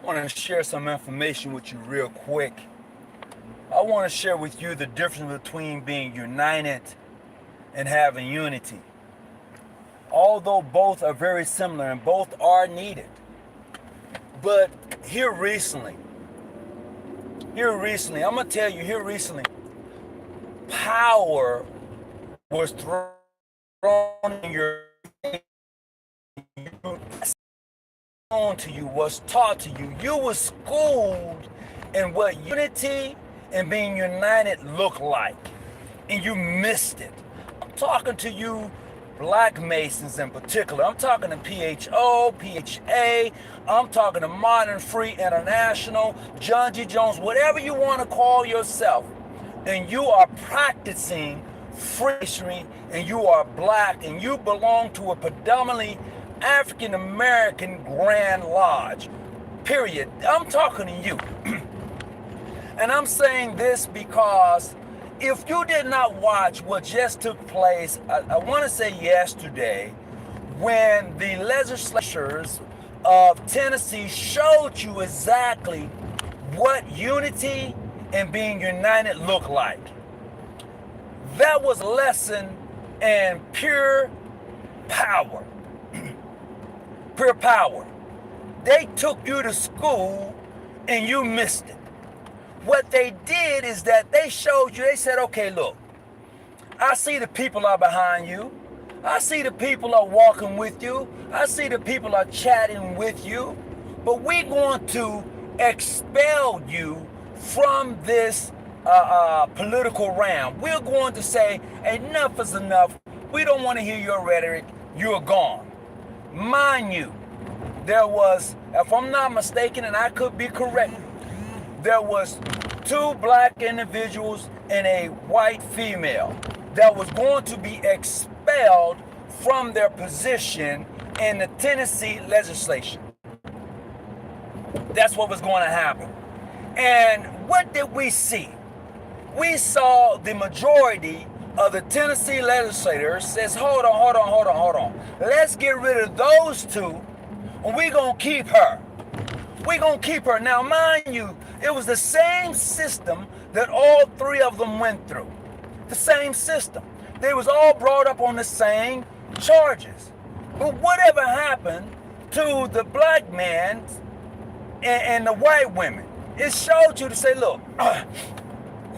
want to share some information with you real quick. I want to share with you the difference between being united and having unity. Although both are very similar and both are needed. But here recently, I'm going to tell you here recently, power was thrown in your on to you, was taught to you. You were schooled in what unity and being united look like, and you missed it. I'm talking to you Black Masons in particular. I'm talking to PHO, PHA, I'm talking to Modern Free International, John G. Jones, whatever you want to call yourself, and you are practicing Freemasonry, and you are black, and you belong to a predominantly African American Grand Lodge, period. I'm talking to you. And I'm saying this because if you did not watch what just took place, I want to say yesterday, when the legislatures of Tennessee showed you exactly what unity and being united look like. That was a lesson in pure power. Pure power. They took you to school and you missed it. What they did is that they showed you, they said, okay, look, I see the people are behind you. I see the people are walking with you. I see the people are chatting with you. But we're going to expel you from this political realm. We're going to say enough is enough. We don't want to hear your rhetoric. You're gone. Mind you, there was, if I'm not mistaken, and I could be correct, there was 2 black individuals and a white female that was going to be expelled from their position in the Tennessee legislation. That's what was going to happen. And what did we see? We saw the majority of the Tennessee legislators says, hold on. Let's get rid of those 2, and we're going to keep her. We're going to keep her. Now, mind you, it was the same system that all 3 of them went through. The same system. They was all brought up on the same charges. But whatever happened to the black man and the white women? It showed you to say, look,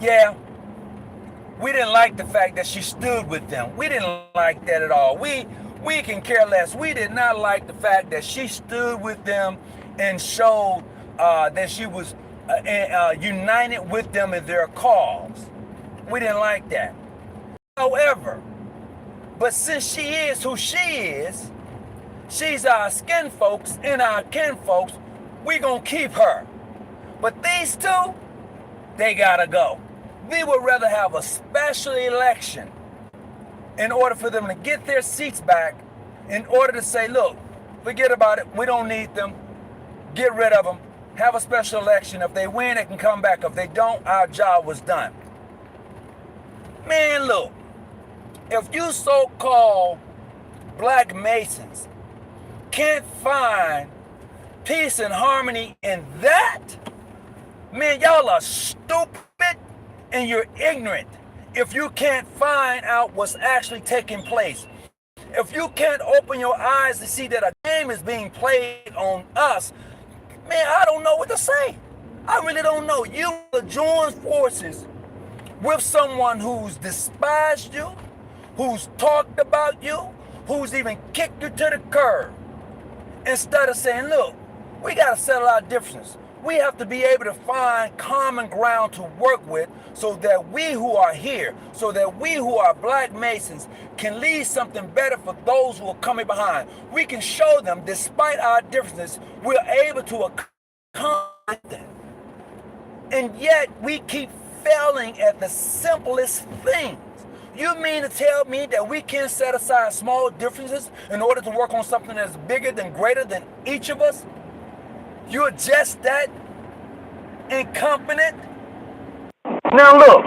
yeah, we didn't like the fact that she stood with them. We didn't like that at all. We can care less. We did not like the fact that she stood with them and showed that she was united with them in their cause. We didn't like that. However, but since she is who she is, she's our skin folks and our kin folks, we gonna keep her. But these 2, they gotta go. We would rather have a special election in order for them to get their seats back, in order to say, look, forget about it, we don't need them, get rid of them, have a special election. If they win, they can come back. If they don't, our job was done. Man, look, if you so-called Black Masons can't find peace and harmony in that, man, y'all are stupid and you're ignorant. If you can't find out what's actually taking place, if you can't open your eyes to see that a game is being played on us, man, I don't know what to say. I really don't know. You join forces with someone who's despised you, who's talked about you, who's even kicked you to the curb, instead of saying, look, we got to settle our differences. We have to be able to find common ground to work with, so that we who are here, so that we who are Black Masons can leave something better for those who are coming behind. We can show them, despite our differences, we're able to accomplish them. And yet we keep failing at the simplest things. You mean to tell me that we can't set aside small differences in order to work on something that's bigger than, greater than each of us? You're just that incompetent? Now look.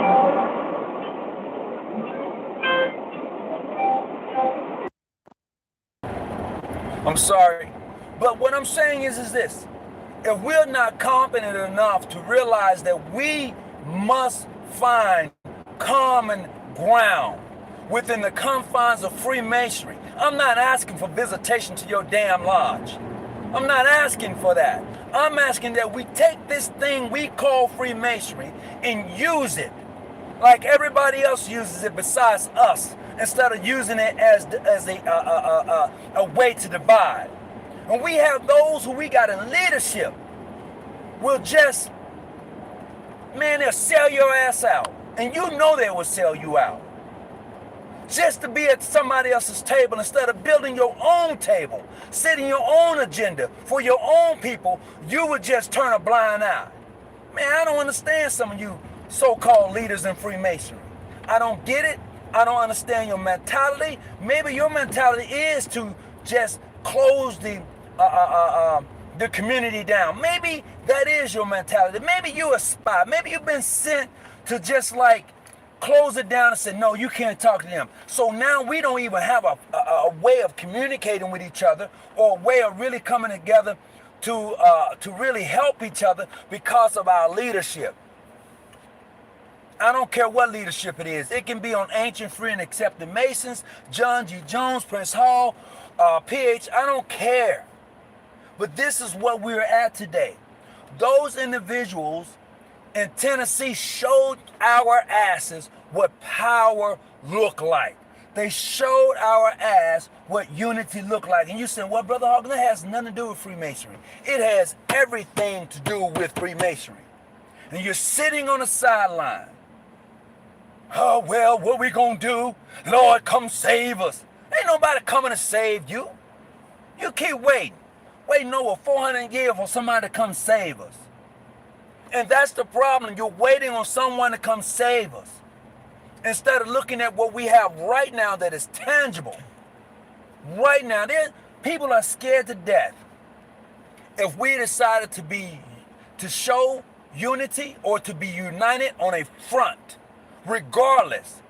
I'm sorry. But what I'm saying is this. if we're not confident enough to realize that we must find common ground within the confines of Freemasonry. I'm not asking for visitation to your damn lodge. I'm not asking for that. I'm asking that we take this thing we call Freemasonry and use it like everybody else uses it besides us, instead of using it as a way to divide. And we have those who we got in leadership will just, man, they'll sell your ass out. And you know they will sell you out. Just to be at somebody else's table instead of building your own table, setting your own agenda for your own people, you would just turn a blind eye. Man, I don't understand some of you so-called leaders in Freemasonry. I don't get it. I don't understand your mentality. Maybe your mentality is to just close the community down. Maybe that is your mentality. Maybe you're a spy. Maybe you've been sent to just like close it down and say, no, you can't talk to them. So now we don't even have a way of communicating with each other, or a way of really coming together to really help each other because of our leadership. I don't care what leadership it is. It can be on Ancient, Free, and Accepted Masons, John G. Jones, Prince Hall, PH, I don't care. But this is what we're at today. Those individuals in Tennessee showed our asses what power looked like. They showed our ass what unity looked like. And you said, well, Brother Hawkins, that has nothing to do with Freemasonry. It has everything to do with Freemasonry. And you're sitting on the sideline. Oh, well, what we gonna do? Lord, come save us. Ain't nobody coming to save you. You keep waiting. Waiting over 400 years for somebody to come save us. And that's the problem. You're waiting on someone to come save us, instead of looking at what we have right now that is tangible. Right now, people are scared to death. If we decided to show unity or to be united on a front, regardless,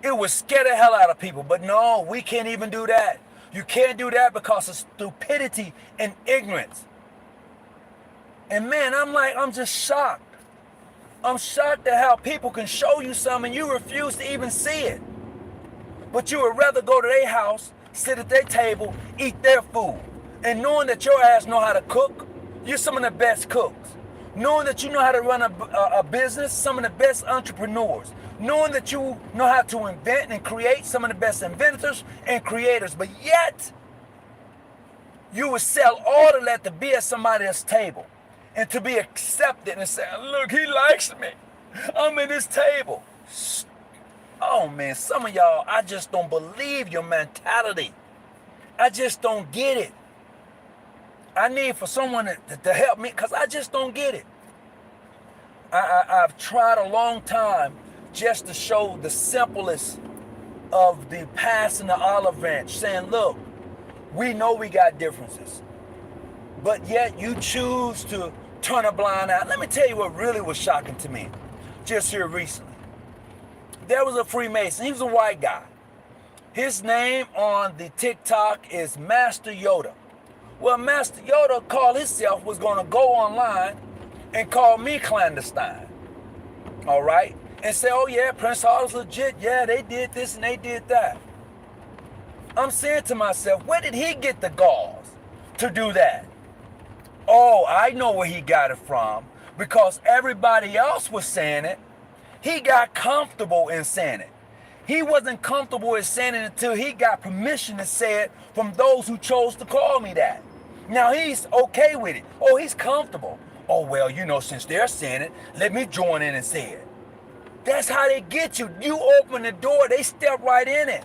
it would scare the hell out of people. But no, we can't even do that. You can't do that because of stupidity and ignorance. And man, I'm just shocked. I'm shocked at how people can show you something and you refuse to even see it. But you would rather go to their house, sit at their table, eat their food. And knowing that your ass know how to cook, you're some of the best cooks. Knowing that you know how to run a business, some of the best entrepreneurs. Knowing that you know how to invent and create, some of the best inventors and creators. But yet, you would sell all of that to be at somebody else's table. And to be accepted and say, look, he likes me. I'm at his table. Oh man, some of y'all, I just don't believe your mentality. I just don't get it. I need for someone to help me, because I just don't get it. I've tried a long time just to show the simplest of the passing the olive branch, saying, look, we know we got differences, but yet you choose to turn a blind eye. Let me tell you what really was shocking to me just here recently. There was a Freemason. He was a white guy. His name on the TikTok is Master Yoda. Well, Master Yoda called himself, was going to go online and call me clandestine. All right? And say, oh yeah, Prince Hall is legit. Yeah, they did this and they did that. I'm saying to myself, where did he get the galls to do that? Oh, I know where he got it from. Because everybody else was saying it. He got comfortable in saying it. He wasn't comfortable in saying it until he got permission to say it from those who chose to call me that. Now he's okay with it. Oh, he's comfortable. Oh, well, you know, since they're saying it, let me join in and say it. That's how they get you. You open the door, they step right in it.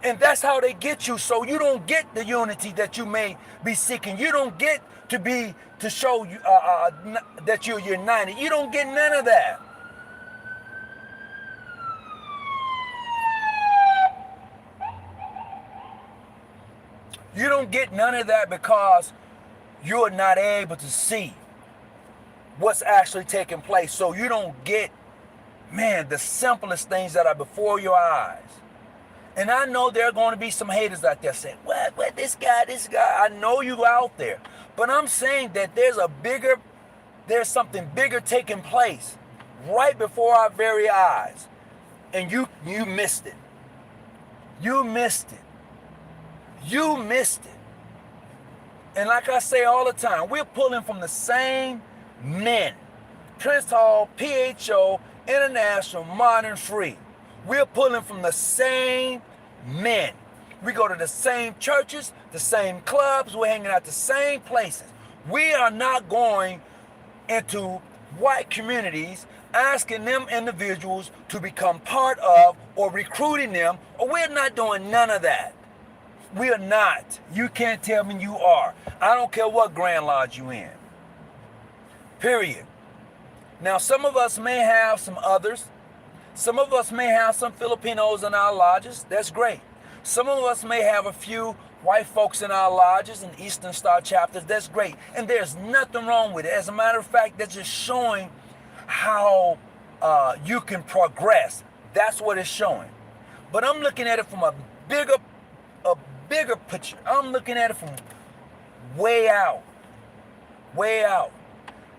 And that's how they get you. So you don't get the unity that you may be seeking. You don't get to show you that you're united. You don't get none of that. You don't get none of that because you're not able to see what's actually taking place. So you don't get, man, the simplest things that are before your eyes. And I know there are going to be some haters out there saying, what, this guy, I know you out there. But I'm saying that there's something bigger taking place right before our very eyes. And you missed it. You missed it. You missed it. And like I say all the time, we're pulling from the same men. Prince Hall, PHO, International, Modern, Free. We're pulling from the same men. We go to the same churches, the same clubs, we're hanging out the same places. We are not going into white communities asking them individuals to become part of or recruiting them, or we're not doing none of that. We are not. You can't tell me you are. I don't care what Grand Lodge you in. Period. Now, some of us may have some others. Some of us may have some Filipinos in our lodges. That's great. Some of us may have a few white folks in our lodges and Eastern Star chapters. That's great. And there's nothing wrong with it. As a matter of fact, that's just showing how you can progress. That's what it's showing. But I'm looking at it from a bigger picture. I'm looking at it from way out. Way out.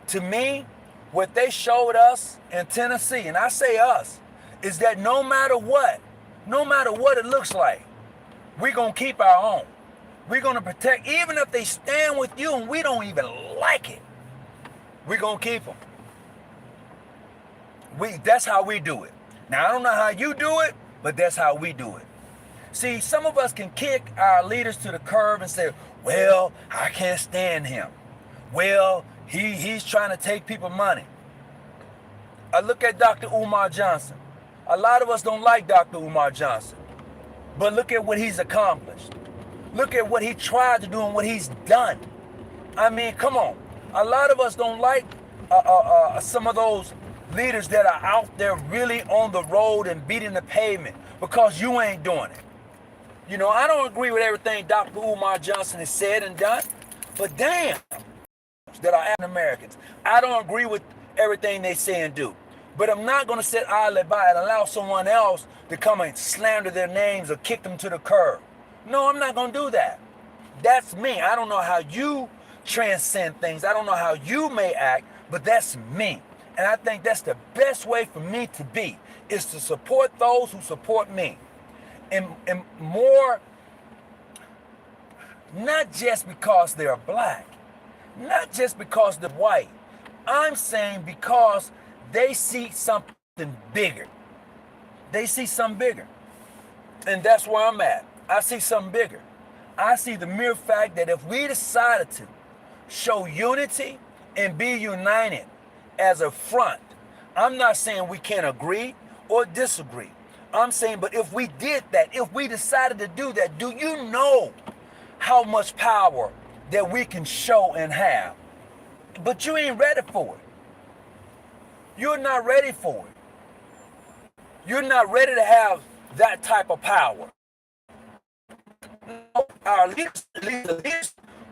To me, what they showed us in Tennessee, and I say us, is that no matter what it looks like, we're going to keep our own. We're going to protect, even if they stand with you and we don't even like it, we're going to keep them. That's how we do it. Now, I don't know how you do it, but that's how we do it. See, some of us can kick our leaders to the curb and say, well, I can't stand him. Well, he's trying to take people money. I look at Dr. Umar Johnson. A lot of us don't like Dr. Umar Johnson. But look at what he's accomplished. Look at what he tried to do and what he's done. I mean, come on. A lot of us don't like some of those leaders that are out there really on the road and beating the pavement because you ain't doing it. You know, I don't agree with everything Dr. Umar Johnson has said and done, but damn, that are African Americans. I don't agree with everything they say and do. But I'm not going to sit idly by and allow someone else to come and slander their names or kick them to the curb. No, I'm not going to do that. That's me. I don't know how you transcend things. I don't know how you may act, but that's me. And I think that's the best way for me to be, is to support those who support me. And more, not just because they're black, not just because they're white. I'm saying because they see something bigger. They see something bigger. And that's where I'm at. I see something bigger. I see the mere fact that if we decided to show unity and be united as a front, I'm not saying we can't agree or disagree. I'm saying, but if we did that, if we decided to do that, do you know how much power that we can show and have? But you ain't ready for it. You're not ready for it. You're not ready to have that type of power. Our leaders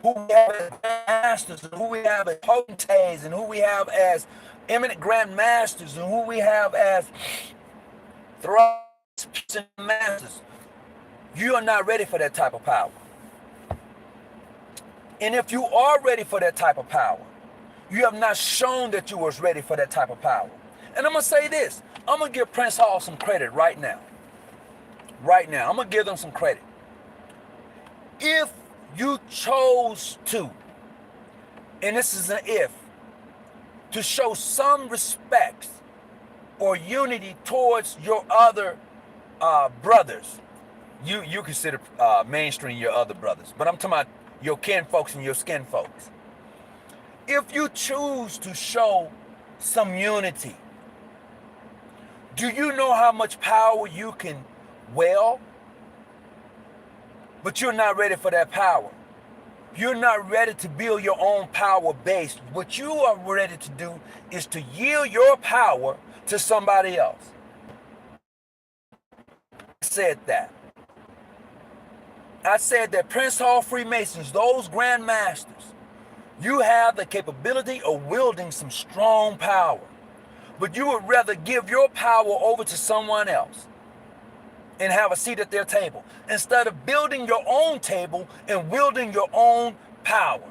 who we have as masters, and who we have as potentates, and who we have as eminent grand masters, and who we have as masters, you are not ready for that type of power. And if you are ready for that type of power, you have not shown that you was ready for that type of power. And I'm going to say this. I'm going to give Prince Hall some credit right now. Right now. I'm going to give them some credit. If you chose to, and this is an if, to show some respect or unity towards your other brothers, you consider mainstream your other brothers, but I'm talking about your kin folks and your skin folks. If you choose to show some unity, do you know how much power you can wield? But you're not ready for that power. You're not ready to build your own power base. What you are ready to do is to yield your power to somebody else. I said that. I said that Prince Hall Freemasons, those Grand Masters, you have the capability of wielding some strong power. But you would rather give your power over to someone else and have a seat at their table instead of building your own table and wielding your own power.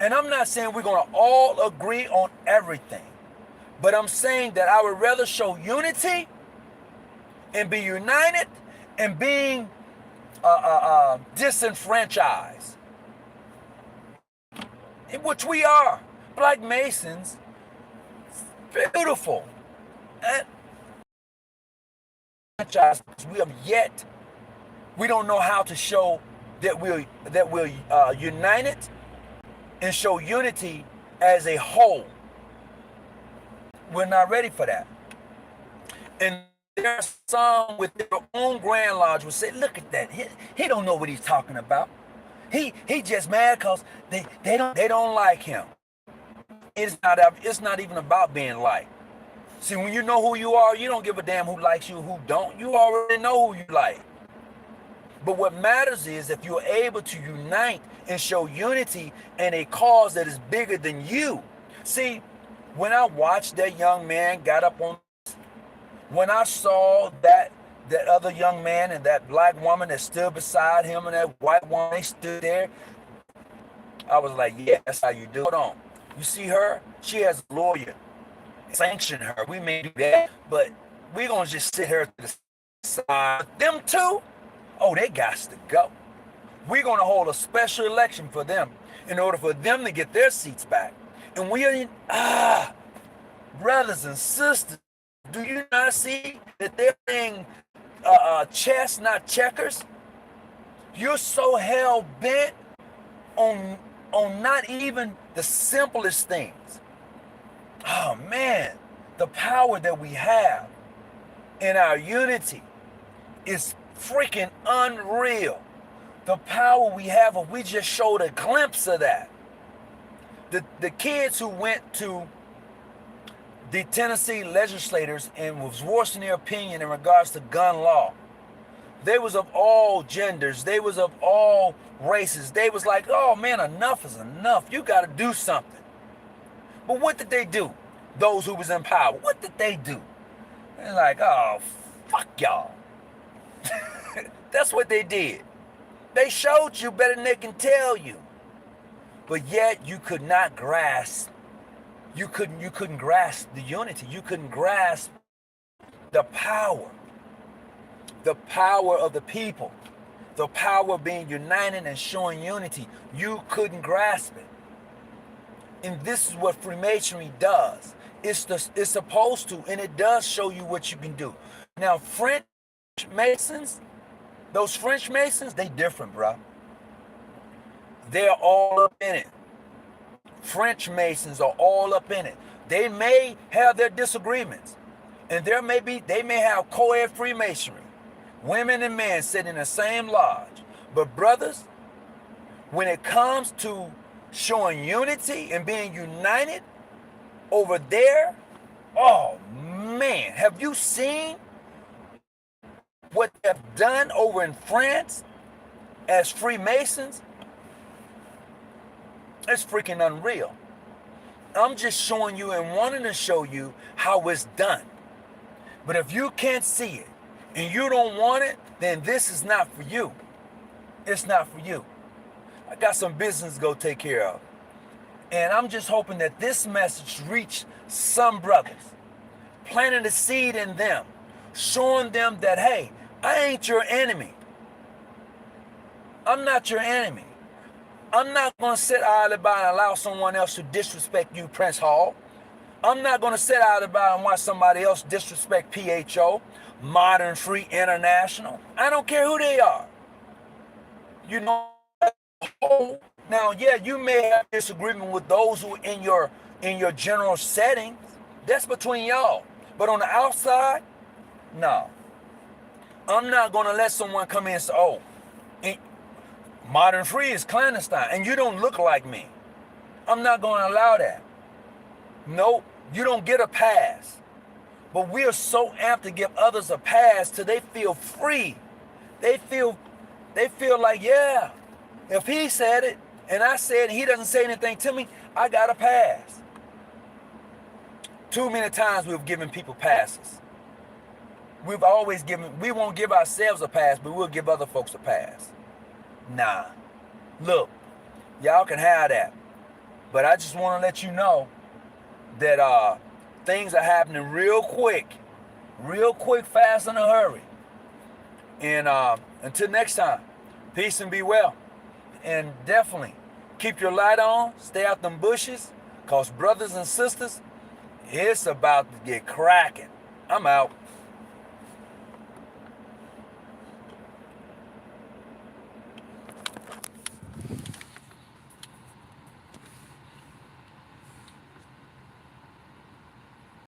And I'm not saying we're going to all agree on everything, but I'm saying that I would rather show unity and be united and being disenfranchised, in which we are. Black Masons, beautiful. And we have yet, we don't know how to show that we're united and show unity as a whole. We're not ready for that. And there are some with their own Grand Lodge will say, look at that. He don't know what he's talking about. He just mad because they don't like him. It's not even about being liked. See, when you know who you are, you don't give a damn who likes you, who don't. You already know who you like. But what matters is if you're able to unite and show unity in a cause that is bigger than you. See, when I watched that young man got up on, when I saw that other young man and that black woman that stood beside him and that white woman, they stood there, I was like, yeah, that's how you do it. Hold on. You see her? She has a lawyer. Sanction her. We may do that, but we're going to just sit her to the side. Them two, oh, they got to go. We're going to hold a special election for them in order for them to get their seats back. And we are, brothers and sisters, do you not see that they're playing chess, not checkers? You're so hell-bent on not even the simplest things. Oh, man, the power that we have in our unity is freaking unreal. The power we have, if we just showed a glimpse of that. The kids who went to the Tennessee legislators and was voicing their opinion in regards to gun law, they was of all genders. They was of all races. They was like, oh, man, enough is enough. You got to do something. But what did they do? Those who was in power, what did they do? They're like, oh, fuck y'all. That's what they did. They showed you better than they can tell you. But yet you could not grasp. You couldn't grasp the unity. You couldn't grasp the power. The power of the people. The power of being united and showing unity. You couldn't grasp it. And this is what Freemasonry does. It's supposed to, and it does show you what you can do. Now, French Masons, those French Masons, they different, bro. They're all up in it. French Masons are all up in it. They may have their disagreements, and they may have co-ed Freemasonry, women and men sitting in the same lodge. But brothers, when it comes to showing unity and being united over there, oh man, have you seen what they've done over in France as Freemasons? It's freaking unreal. I'm just showing you and wanting to show you how it's done. But if you can't see it and you don't want it, then this is not for you. It's not for you. I got some business to go take care of. And I'm just hoping that this message reach some brothers, planting a seed in them, showing them that, hey, I ain't your enemy. I'm not your enemy. I'm not going to sit idly by and allow someone else to disrespect you, Prince Hall. I'm not going to sit idly by and watch somebody else disrespect PHO, Modern Free International. I don't care who they are. You know, now, yeah, you may have disagreement with those who in your general settings. That's between y'all. But on the outside, no. I'm not going to let someone come in and say, oh, Modern Free is clandestine, and you don't look like me. I'm not going to allow that. Nope, you don't get a pass. But we are so amped to give others a pass till they feel free. They feel like, yeah, if he said it, and I said he doesn't say anything to me, I got a pass. Too many times we've given people passes. We won't give ourselves a pass, but we'll give other folks a pass. Nah. Look, y'all can have that. But I just want to let you know that things are happening real quick, fast in a hurry. And until next time, peace and be well. And definitely keep your light on, stay out them bushes, cause brothers and sisters, it's about to get cracking. I'm out.